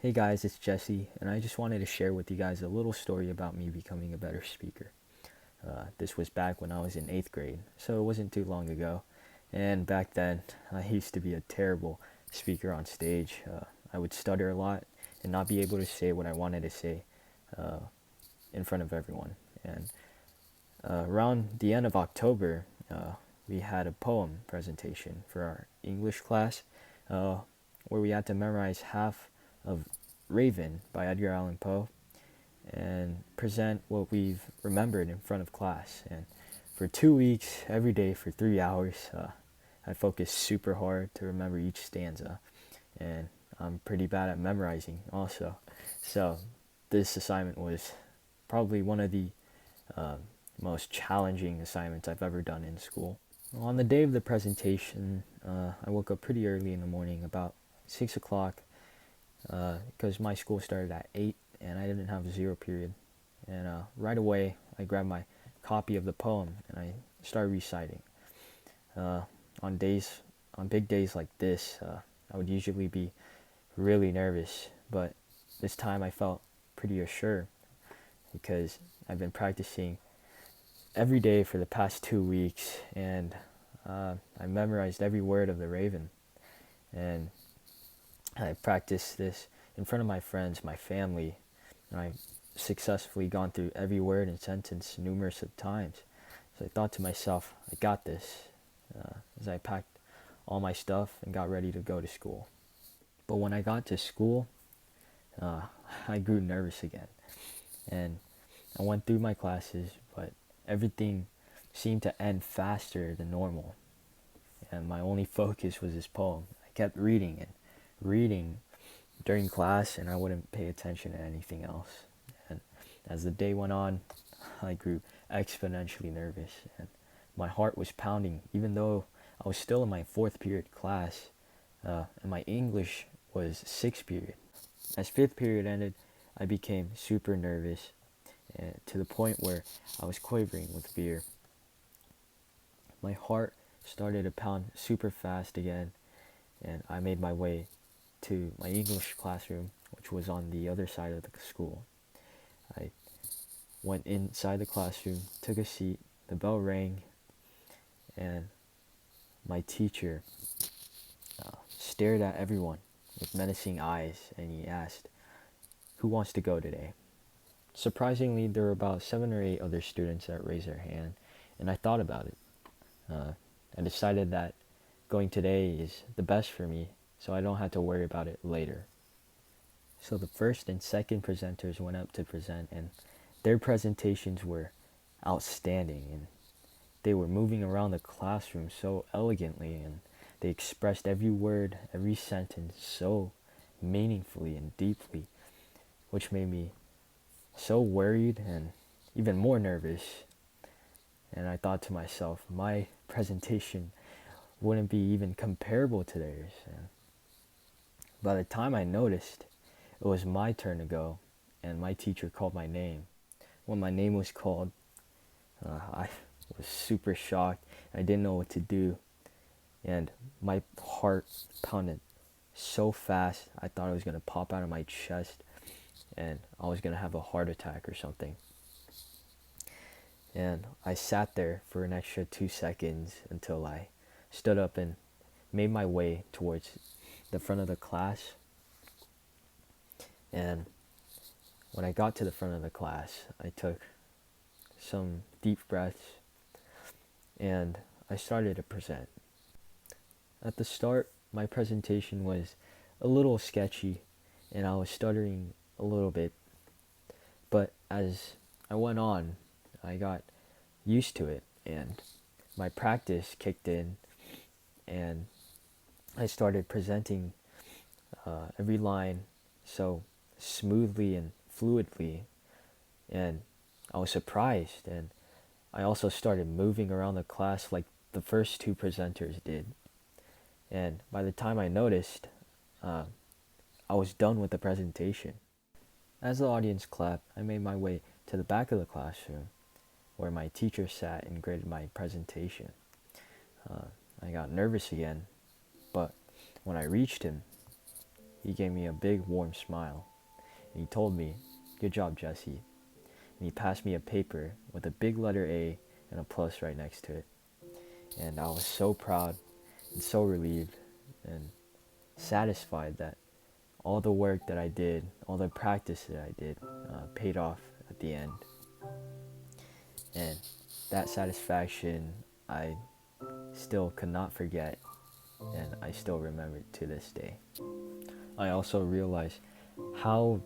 Hey guys, it's Jesse, and I just wanted to share with you guys a little story about me becoming a better speaker. This was back when I was in 8th grade, so it wasn't too long ago. And back then, I used to be a terrible speaker on stage. I would stutter a lot and not be able to say what I wanted to say uh, in front of everyone. And around the end of October, we had a poem presentation for our English class uh, where we had to memorize half of Raven by Edgar Allan Poe and present what we've remembered in front of class. And for 2 weeks, every day for 3 hours, I focused super hard to remember each stanza. And I'm pretty bad at memorizing also. So this assignment was probably one of the uh, most challenging assignments I've ever done in school. Well, on the day of the presentation, I woke up pretty early in the morning, about 6 o'clock, because my school started at 8 and I didn't have a zero period. And right away, I grabbed my copy of the poem and I started reciting. Uh, on days, on big days like this, I would usually be really nervous, but this time I felt pretty assured because I've been practicing every day for the past 2 weeks, and I memorized every word of the Raven, and I practiced this in front of my friends, my family, and I've successfully gone through every word and sentence numerous of times. So I thought to myself, I got this, as I packed all my stuff and got ready to go to school. But when I got to school, uh, I grew nervous again, and I went through my classes, but everything seemed to end faster than normal, and my only focus was this poem. I kept reading and reading during class, and I wouldn't pay attention to anything else. And as the day went on, I grew exponentially nervous, and my heart was pounding, even though I was still in my fourth period class, and my English was sixth period. As fifth period ended, I became super nervous, to the point where I was quavering with fear. My heart started to pound super fast again, and I made my way to my English classroom, which was on the other side of the school. I went inside the classroom, took a seat, the bell rang, and my teacher stared at everyone with menacing eyes, and he asked, "Who wants to go today?" Surprisingly, there were about 7 or 8 other students that raised their hand, and I thought about it. I decided that going today is the best for me, so I don't have to worry about it later. So the first and second presenters went up to present, and their presentations were outstanding, and they were moving around the classroom so elegantly, and they expressed every word, every sentence so meaningfully and deeply, which made me so worried and even more nervous. And I thought to myself, my presentation wouldn't be even comparable to theirs. And by the time I noticed, it was my turn to go, and my teacher called my name. When my name was called, I was super shocked. I didn't know what to do, and my heart pounded so fast. I thought it was gonna pop out of my chest, and I was gonna have a heart attack or something. And I sat there for an extra 2 seconds until I stood up and made my way towards the front of the class. And when I got to the front of the class, I took some deep breaths and I started to present. At the start, my presentation was a little sketchy and I was stuttering a little bit, but as I went on, I got used to it and my practice kicked in, and I started presenting every line so smoothly and fluidly, and I was surprised, and I also started moving around the class like the first two presenters did. And by the time I noticed, uh, I was done with the presentation. As the audience clapped, I made my way to the back of the classroom where my teacher sat and graded my presentation. I got nervous again, but when I reached him, he gave me a big warm smile. And he told me, "Good job, Jesse." And he passed me a paper with a big letter A and a plus right next to it. And I was so proud and so relieved and satisfied that all the work that I did, all the practice that I did, paid off at the end. And that satisfaction I still could not forget, and I still remember it to this day. I also realized how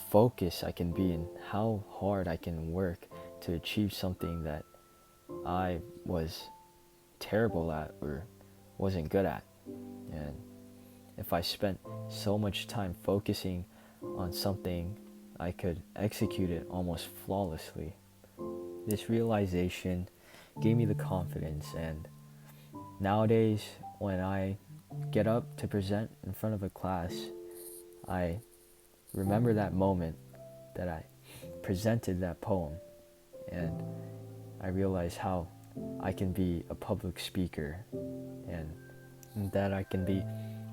focused I can be and how hard I can work to achieve something that I was terrible at or wasn't good at. And if I spent so much time focusing on something, I could execute it almost flawlessly. This realization gave me the confidence, and nowadays when I get up to present in front of a class, I remember that moment that I presented that poem, and I realize how I can be a public speaker and that I can be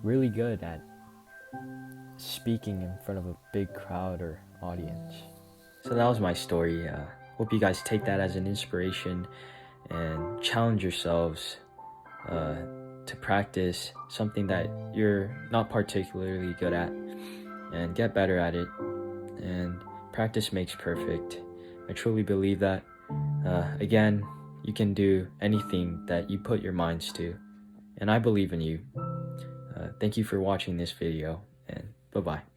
really good at speaking in front of a big crowd or audience. So that was my story. Hope you guys take that as an inspiration and challenge yourselves to practice something that you're not particularly good at and get better at it. And practice makes perfect. I truly believe that. Again, you can do anything that you put your minds to, and I believe in you. Thank you for watching this video, and bye-bye.